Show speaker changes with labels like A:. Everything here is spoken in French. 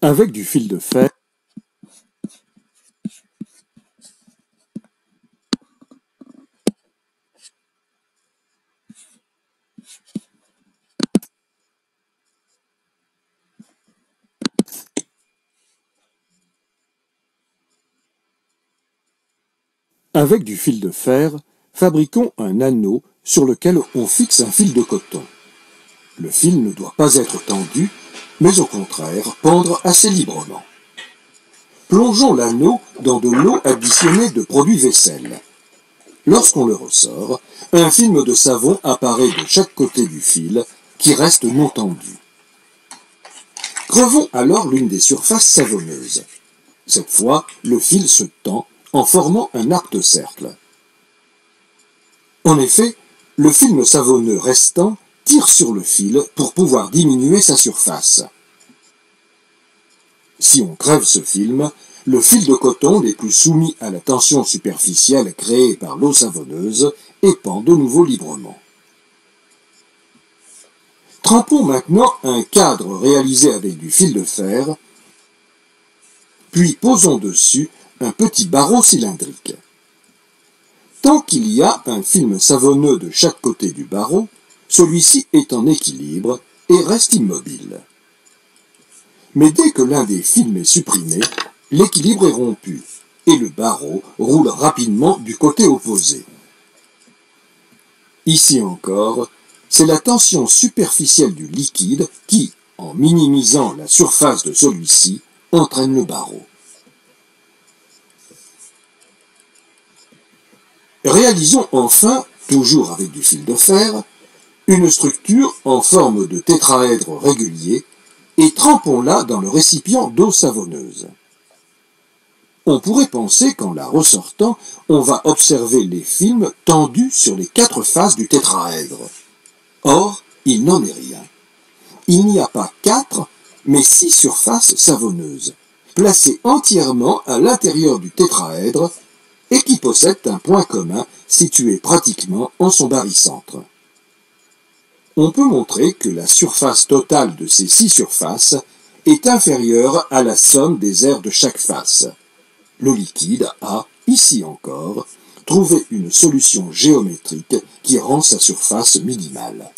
A: Avec du fil de fer, avec du fil de fer, fabriquons un anneau sur lequel on fixe un fil de coton. Le fil ne doit pas être tendu, mais au contraire pendre assez librement. Plongeons l'anneau dans de l'eau additionnée de produits vaisselle. Lorsqu'on le ressort, un film de savon apparaît de chaque côté du fil qui reste non tendu. Crevons alors l'une des surfaces savonneuses. Cette fois, le fil se tend en formant un arc de cercle. En effet, le film savonneux restant tire sur le fil pour pouvoir diminuer sa surface. Si on crève ce film, le fil de coton n'est plus soumis à la tension superficielle créée par l'eau savonneuse et pend de nouveau librement. Trempons maintenant un cadre réalisé avec du fil de fer, puis posons dessus un petit barreau cylindrique. Tant qu'il y a un film savonneux de chaque côté du barreau, celui-ci est en équilibre et reste immobile. Mais dès que l'un des films est supprimé, l'équilibre est rompu et le barreau roule rapidement du côté opposé. Ici encore, c'est la tension superficielle du liquide qui, en minimisant la surface de celui-ci, entraîne le barreau. Réalisons enfin, toujours avec du fil de fer, une structure en forme de tétraèdre régulier et trempons-la dans le récipient d'eau savonneuse. On pourrait penser qu'en la ressortant, on va observer les films tendus sur les 4 faces du tétraèdre. Or, il n'en est rien. Il n'y a pas 4, mais 6 surfaces savonneuses, placées entièrement à l'intérieur du tétraèdre et qui possèdent un point commun situé pratiquement en son barycentre. On peut montrer que la surface totale de ces 6 surfaces est inférieure à la somme des aires de chaque face. Le liquide a, ici encore, trouvé une solution géométrique qui rend sa surface minimale.